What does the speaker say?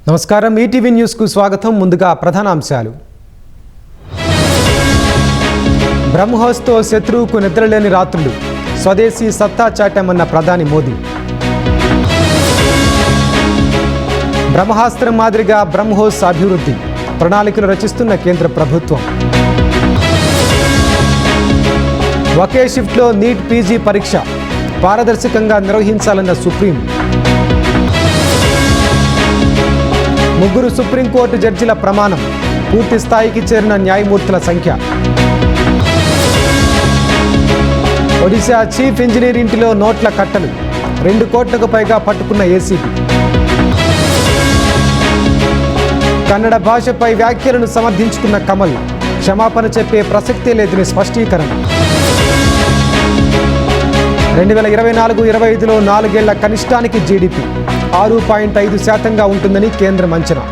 నమస్కారం ETV news కు స్వాగతం. ముందుగా ప్రధానాంశాలు. బ్రహ్మోస్తో శత్రువుకు నిద్రలేని రాత్రులు, స్వదేశీ సత్తా చాటామన్న ప్రధాని మోదీ. బ్రహ్మాస్త్రం మాదిరిగా బ్రహ్మోస్ అభివృద్ధి, ప్రణాళికలు రచిస్తున్న కేంద్ర ప్రభుత్వం. ఒకే షిఫ్ట్లో నీట్ పీజీ పరీక్ష పారదర్శకంగా నిర్వహించాలన్న సుప్రీం. ముగ్గురు సుప్రీంకోర్టు జడ్జిల ప్రమాణం, పూర్తి స్థాయికి చేరిన న్యాయమూర్తుల సంఖ్య. ఒడిశా చీఫ్ ఇంజనీర్ ఇంటిలో నోట్ల కట్టలు, 2 కోట్లకు పైగా పట్టుకున్న ఏసీబీ. కన్నడ భాషపై వ్యాఖ్యలను సమర్థించుకున్న కమల్, క్షమాపణ చెప్పే ప్రసక్తే లేదని స్పష్టీకరణ. 2024-25లో 4 ఏళ్ల కనిష్టానికి జీడీపీ 6.5% ఉంటుందని కేంద్రం అంచనా.